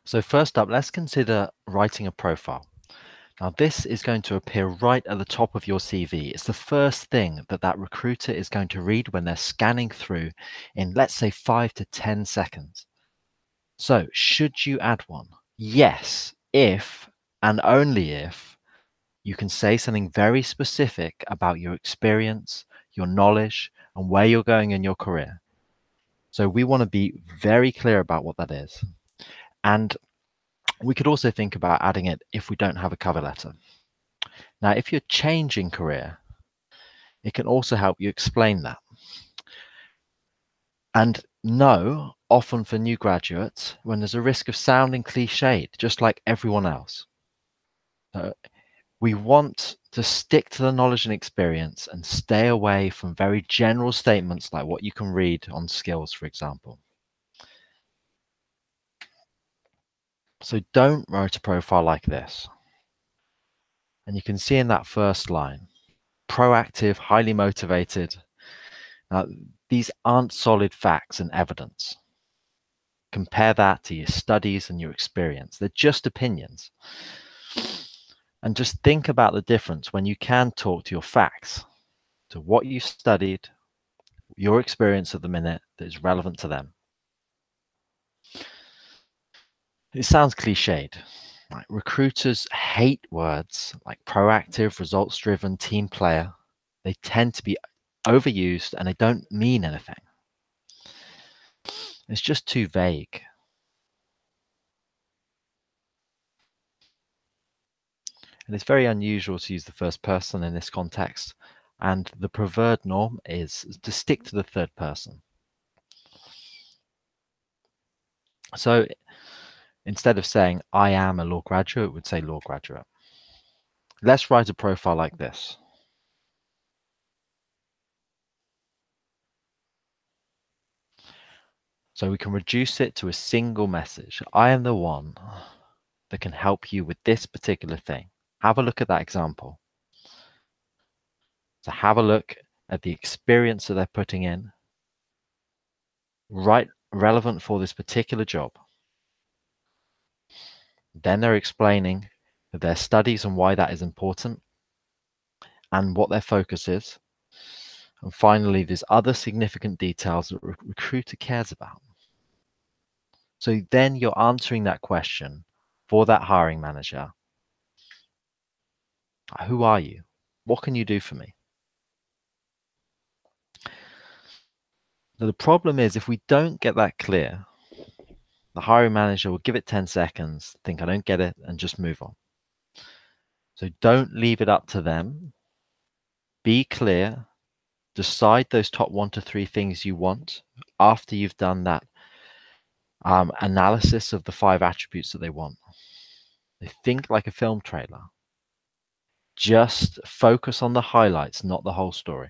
So first up, let's consider writing a profile. Now, this is going to appear right at the top of your CV. It's the first thing that recruiter is going to read when they're scanning through in, let's say, 5 to 10 seconds. So should you add one? Yes, if and only if you can say something very specific about your experience, your knowledge, and where you're going in your career. So we want to be very clear about what that is. And we could also think about adding it if we don't have a cover letter. Now, if you're changing career, it can also help you explain that. And no, often for new graduates, when there's a risk of sounding cliched, just like everyone else. We want to stick to the knowledge and experience and stay away from very general statements like what you can read on skills, for example. So don't write a profile like this. And you can see in that first line, proactive, highly motivated. Now, these aren't solid facts and evidence. Compare that to your studies and your experience. They're just opinions. And just think about the difference when you can talk to your facts, to what you studied, your experience at the minute that is relevant to them. It sounds cliched. Like recruiters hate words like proactive, results-driven, team player. They tend to be overused and they don't mean anything. It's just too vague. And it's very unusual to use the first person in this context. And the preferred norm is to stick to the third person. So instead of saying, I am a law graduate, it would say law graduate. Let's write a profile like this. So we can reduce it to a single message. I am the one that can help you with this particular thing. Have a look at that example. So have a look at the experience that they're putting in, right, relevant for this particular job. Then they're explaining their studies and why that is important and what their focus is. And finally, there's other significant details that a recruiter cares about. So then you're answering that question for that hiring manager. Who are you? What can you do for me? Now, the problem is if we don't get that clear, the hiring manager will give it 10 seconds, think I don't get it, and just move on. So don't leave it up to them. Be clear. Decide those top 1 to 3 things you want after you've done that analysis of the 5 attributes that they want. They think like a film trailer. Just focus on the highlights, not the whole story.